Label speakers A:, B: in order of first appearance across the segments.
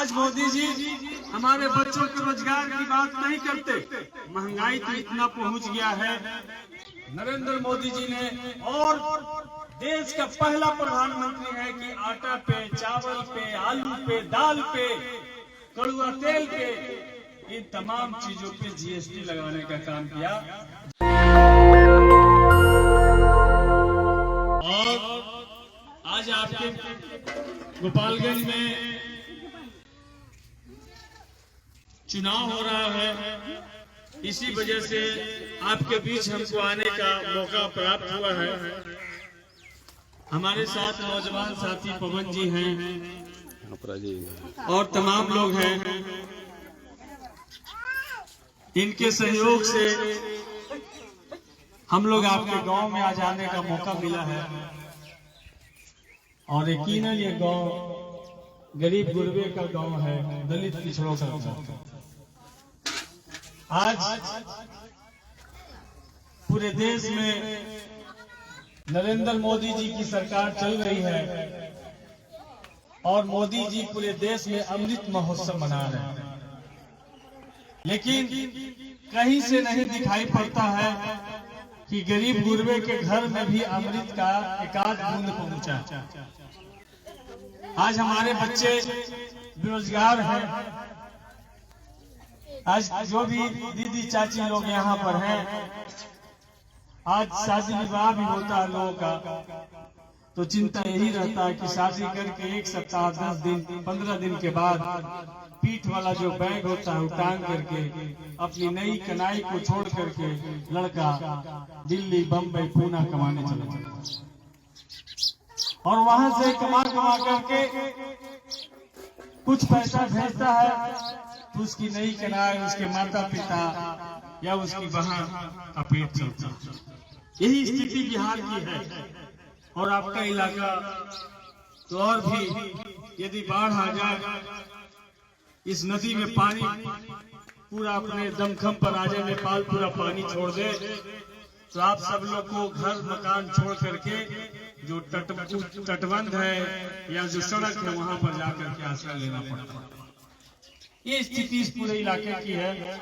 A: आज मोदी जी हमारे बच्चों के रोजगार की बात नहीं करते। महंगाई तो इतना पहुंच गया है। नरेंद्र मोदी जी ने और देश का पहला प्रधानमंत्री है कि आटा पे, चावल पे, आलू पे, दाल पे, कड़ुआ तेल पे, इन तमाम चीजों पे जीएसटी लगाने का काम किया। और आज आपके गोपालगंज में चुनाव हो रहा है, इसी वजह से आपके बीच हमको आने का मौका प्राप्त हुआ है। हमारे साथ नौजवान साथी पवन जी हैं और तमाम लोग हैं। इनके सहयोग से हम लोग आपके गांव में आ जाने का मौका मिला है और यकीनन ये गांव गरीब गुरबे का गांव है, दलित पिछड़ों का गांव। आज पूरे देश में नरेंद्र मोदी जी की सरकार चल रही है और मोदी जी पूरे देश में अमृत महोत्सव मना रहे हैं, लेकिन कहीं से नहीं दिखाई पड़ता है कि गरीब गुरबे के घर में भी अमृत का एकाध बूंद पहुंचा। आज हमारे बच्चे बेरोजगार हैं। आज जो भी दीदी चाची लोग यहाँ पर हैं, आज शादी विवाह भी होता है लोगों का, तो चिंता यही रहता है कि शादी करके 1 सप्ताह 10 दिन 15 दिन के बाद पीठ वाला जो बैग होता है उतान करके अपनी नई कनाई को छोड़ करके लड़का दिल्ली, बम्बई, पूना कमाने चला जाता और वहां से कमा करके कुछ पैसा भेजता है, तो उसकी नई कनाई, उसके माता पिता या उसकी बहन का पेट चलता है। यही स्थिति बिहार की है और आपका इलाका तो और भी। यदि बाढ़ आ जाए, इस नदी में पानी पूरा अपने दमखम पर आ जाए, नेपाल पूरा पानी छोड़ दे, तो आप सब लोग को घर मकान छोड़ करके जो तटबंध है या जो सड़क है वहां पर जाकर के आश्रय लेना पड़ता है। ये स्थिति इस पूरे इलाके की है।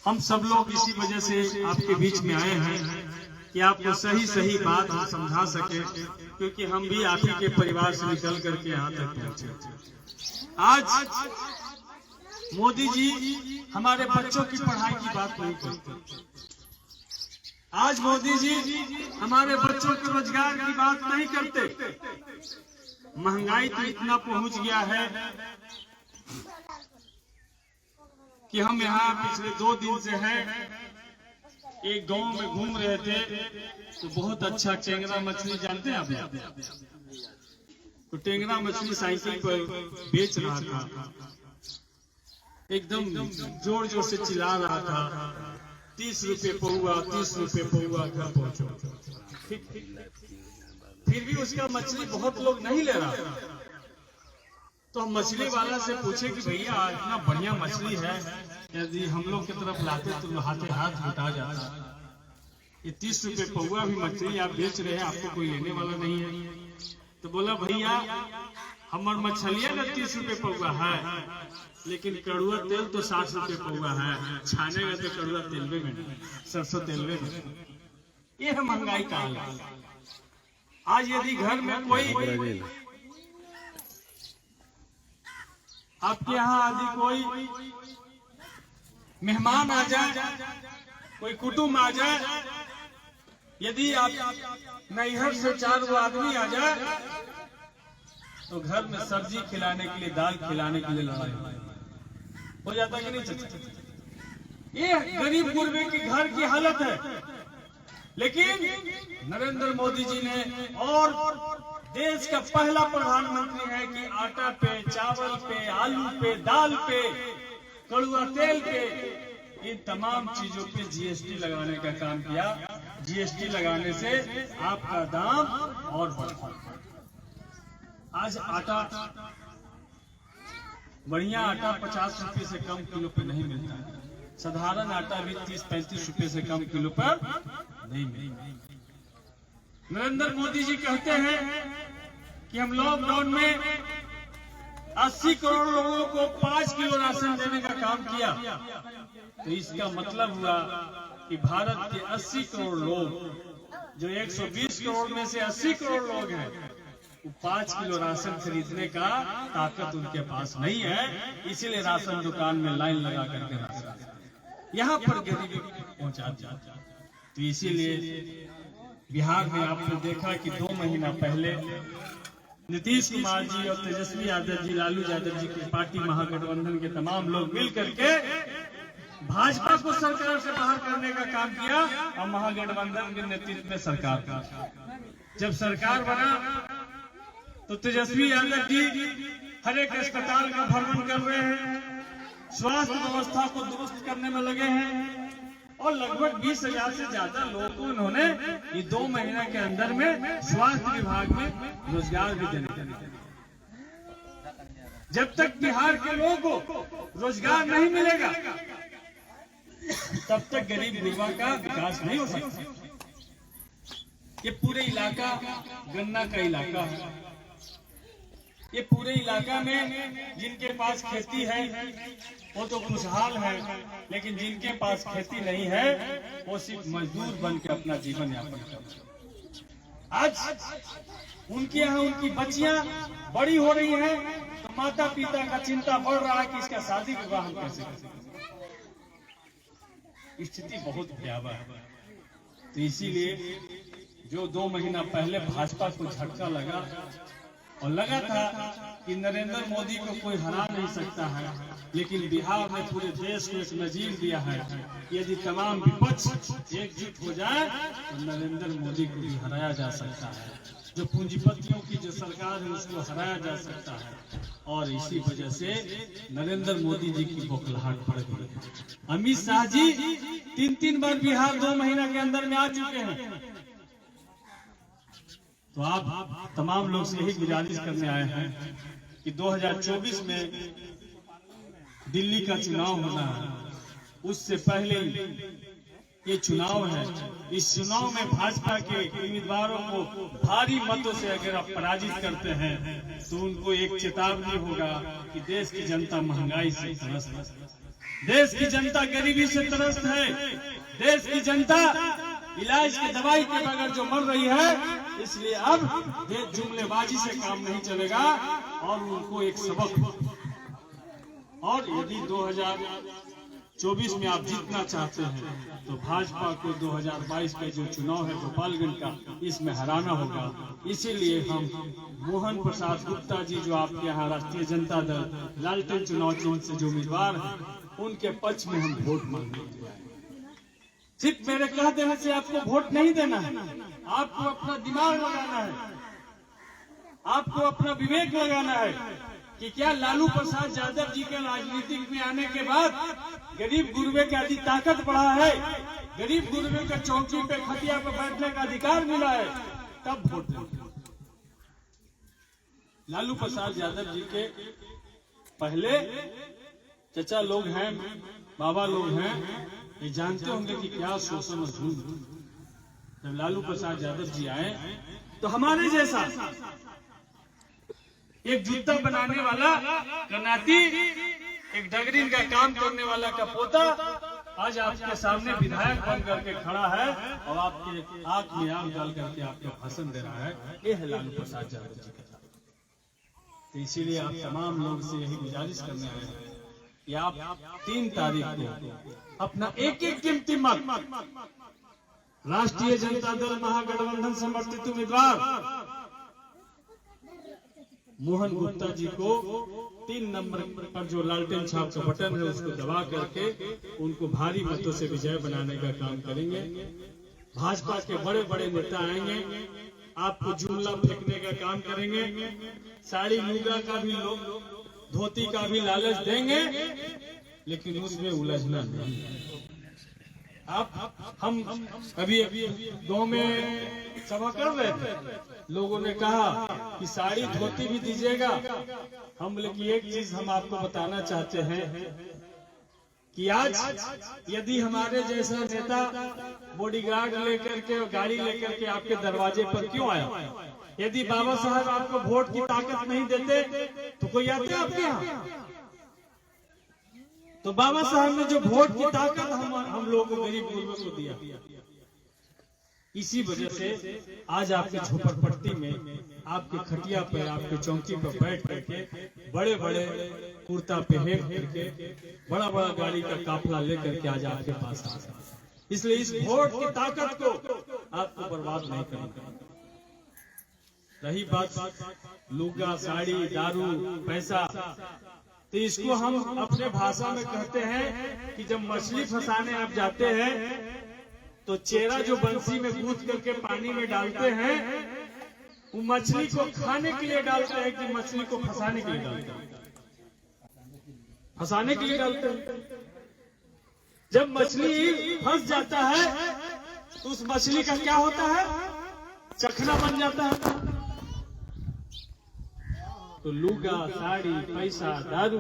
A: हम सब लोग इसी वजह से आपके बीच में आए हैं कि आपको सही बात हम समझा सके, क्योंकि हम भी आप ही के परिवार से निकल करके यहाँ तक पहुंचे। आज मोदी जी हमारे बच्चों की पढ़ाई की बात नहीं करते। आज मोदी जी हमारे बच्चों के रोजगार की बात नहीं करते। महंगाई तो इतना पहुंच गया है कि हम यहाँ पिछले 2 दिन से हैं, एक गांव में घूम रहे थे तो बहुत अच्छा टेंगरा मछली, जानते हैं आप? तो टेंगरा मछली साइकिल पर बेच रहा था, एकदम जोर जोर से चिल्ला रहा था, 30 रुपए पौआ, 30 रुपए पौआ, घर पहुंचो। फिर भी उसका मछली बहुत लोग नहीं ले रहा। तो हम मछली वाला से पूछे कि भैया इतना बढ़िया मछली है, यदि हम लोग की तरफ लाते तो हाथे हाथ लुटा जाता। ये 30 रुपए पौआ भी मछली आप बेच रहे हैं, आपको कोई लेने वाला नहीं है। तो बोला भैया हमार मछलियां ना 30 रुपए पौआ है, लेकिन कड़ुआ तेल तो 60 रुपए पौआ है। छानेगा तो कड़ुआ तेलवे में, सरसों तेलवे में। ये है महंगाई का हाल। आज यदि घर में कोई आपके यहाँ यदि कोई मेहमान आ जाए, कोई कुटुंब आ जाए, यदि आप नैहर से 4 आदमी आ जाए, तो घर में सब्जी खिलाने के लिए, दाल खिलाने के लिए लड़ाई हो जाता कि नहीं? ये गरीब गुरबे के घर की हालत है। लेकिन नरेंद्र मोदी जी ने और देश का पहला प्रधानमंत्री है कि आटा पे, चावल पे, आलू पे, दाल पे, कड़ुआ तेल पे, इन तमाम चीजों पे जीएसटी लगाने का काम किया। जीएसटी लगाने से आपका दाम और बढ़ा। आज आटा, बढ़िया आटा 50 रुपए से कम किलो पे नहीं मिलता है। साधारण आटा भी 30-35 रुपए से कम किलो पर नहीं मिलता। नरेंद्र मोदी जी कहते हैं कि हम लॉकडाउन में 80 करोड़ लोगों को 5 किलो राशन देने का काम किया, तो इसका मतलब हुआ कि भारत के 80 करोड़ लोग, जो 120 करोड़ में से 80 करोड़ लोग हैं, वो 5 किलो राशन खरीदने का ताकत उनके पास नहीं है। इसीलिए राशन दुकान में लाइन लगा करके राशन यहाँ पर गरीबी पहुंचा दिया। तो इसीलिए बिहार में आपने देखा कि 2 महीना पहले नीतीश कुमार जी और तेजस्वी यादव जी, लालू यादव जी की पार्टी महागठबंधन के तमाम लोग मिल करके भाजपा को सरकार से बाहर करने का काम किया और महागठबंधन के नेतृत्व में सरकार का। जब सरकार बना तो तेजस्वी यादव जी हर एक अस्पताल का भ्रमण कर रहे हैं, स्वास्थ्य व्यवस्था को दुरुस्त करने में लगे हैं और लगभग 20,000 से ज्यादा लोगों को उन्होंने ये 2 महीने के अंदर में स्वास्थ्य विभाग में रोजगार भी देने लगे। जब तक बिहार के लोगों को रोजगार नहीं मिलेगा तब तक गरीब युवा का विकास नहीं हो सकता। ये पूरे इलाका गन्ना का इलाका है। ये पूरे इलाका में जिनके पास खेती है वो तो खुशहाल है, लेकिन जिनके पास खेती नहीं है वो सिर्फ मजदूर बन के अपना जीवन यापन करते हैं। आज उनके यहाँ उनकी बच्चियां बड़ी हो रही हैं तो माता पिता का चिंता बढ़ रहा है कि इसका शादी विवाह हम कैसे करें। स्थिति बहुत भयावह है। तो इसीलिए जो 2 महीना पहले भाजपा को झटका लगा और लगा था कि नरेंद्र मोदी को कोई हरा नहीं सकता है, लेकिन बिहार ने पूरे देश को एक नजीर दिया है कि यदि तमाम विपक्ष एकजुट हो जाए तो नरेंद्र मोदी को भी हराया जा सकता है। जो पूंजीपतियों की जो सरकार है उसको हराया जा सकता है। और इसी वजह से नरेंद्र मोदी जी की बौखलाहट बढ़ गई है। अमित शाह जी 3 बार बिहार 2 महीना के अंदर में आ चुके हैं। तो आप तमाम लोग से यही गुजारिश करने आए हैं कि 2024 में दिल्ली का चुनाव होना है, उससे पहले ये चुनाव है। इस चुनाव में भाजपा के उम्मीदवारों को भारी मतों से अगर आप पराजित करते हैं तो उनको एक चेतावनी होगा कि देश की जनता महंगाई से त्रस्त है, देश की जनता गरीबी से त्रस्त है, देश की जनता इलाज की दवाई के बगैर जो मर रही है। इसलिए अब जुमलेबाजी से काम नहीं चलेगा और उनको एक सबक। और यदि 2024 में आप जीतना चाहते हैं तो भाजपा को 2022 का जो चुनाव है गोपालगंज का, इसमें हराना होगा। इसीलिए हम मोहन प्रसाद गुप्ता जी, जो आपके यहाँ राष्ट्रीय जनता दल लालटेन चुनाव चिन्ह से जो उम्मीदवार हैं, उनके पक्ष में हम वोट मांगने के लिए। सिर्फ मेरे कह देने से आपको वोट नहीं देना है, आपको अपना दिमाग लगाना है, आपको अपना विवेक लगाना है कि क्या लालू प्रसाद यादव जी के राजनीतिक में आने के बाद गरीब गुरबे का अधिक ताकत बढ़ा है, गरीब गुरबे का चौकी पे खटिया पर बैठने का अधिकार मिला है, तब वोट दें। लालू प्रसाद यादव जी के पहले चचा लोग हैं, बाबा लोग हैं, ये जानते होंगे कि क्या शोषण और जुल्म। जब लालू प्रसाद यादव जी आए तो हमारे जैसा एक जूता बनाने वाला का नाती, एक डगरीन का काम करने वाला का पोता आज आपके सामने विधायक बन करके खड़ा है और आपके आंख में आंख डाल करके आपको भाषण दे रहा है। ये है लालू प्रसाद यादव जी का। तो इसीलिए आप तमाम लोग से यही गुजारिश करने आए हैं कि आप 3 तारीख को अपना एक कीमती मत राष्ट्रीय जनता दल महागठबंधन समर्थित उम्मीदवार मोहन गुप्ता जी को 3 नंबर पर जो लालटेन छाप का बटन है उसको दबा करके उनको भारी मतों से विजय बनाने का काम करेंगे। भाजपा के बड़े बड़े नेता आएंगे, आपको जुमला फेंकने का काम करेंगे, साड़ी लुगा का भी लोग, धोती का भी लालच देंगे, लेकिन उसमें उलझना नहीं। हम अभी गांव में सभा कर रहे थे, लोगों ने कहा कि साड़ी धोती भी दीजिएगा। हम बोले कि एक चीज हम आपको बताना चाहते हैं कि आज यदि हमारे जैसा नेता बॉडीगार्ड लेकर के गाड़ी लेकर के आपके दरवाजे पर क्यों आया, यदि बाबा साहब आपको वोट की ताकत नहीं देते तो कोई आते आपके यहाँ? तो बाबा साहब ने जो वोट की ताकत हम लोगों को, गरीब गुरबों को दिया, इसी वजह से आज आपकी झोपड़पट्टी में, आपके खटिया पर, आपके चौकी पर बैठ करके बड़े बड़े कुर्ता पहन करके बड़ा बड़ा गाड़ी का काफला लेकर के आज आपके पास आ सकते। इसलिए इस वोट की ताकत को आपको बर्बाद नहीं करना। रही बात लुगा, साड़ी, दारू, पैसा, तो इसको हम अपने भाषा में कहते हैं कि जब मछली फंसाने आप जाते हैं तो चेहरा जो बंसी में गूंथ करके पानी में डालते हैं, वो मछली को खाने के लिए डालते हैं कि मछली को फंसाने के लिए डालते हैं? फंसाने के लिए डालते हैं। जब मछली फंस जाता है तो उस मछली का क्या होता है? चखना बन जाता है। तो लुगा, साड़ी, पैसा, दारू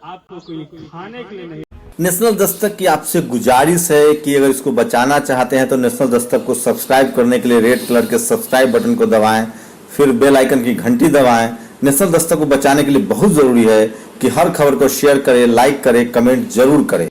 A: आपको कोई खाने के लिए नहीं।
B: नेशनल दस्तक की आपसे गुजारिश है कि अगर इसको बचाना चाहते हैं तो नेशनल दस्तक को सब्सक्राइब करने के लिए रेड कलर के सब्सक्राइब बटन को दबाएं, फिर बेल आइकन की घंटी दबाएं। नेशनल दस्तक को बचाने के लिए बहुत जरूरी है कि हर खबर को शेयर करें, लाइक करें, कमेंट जरूर करें।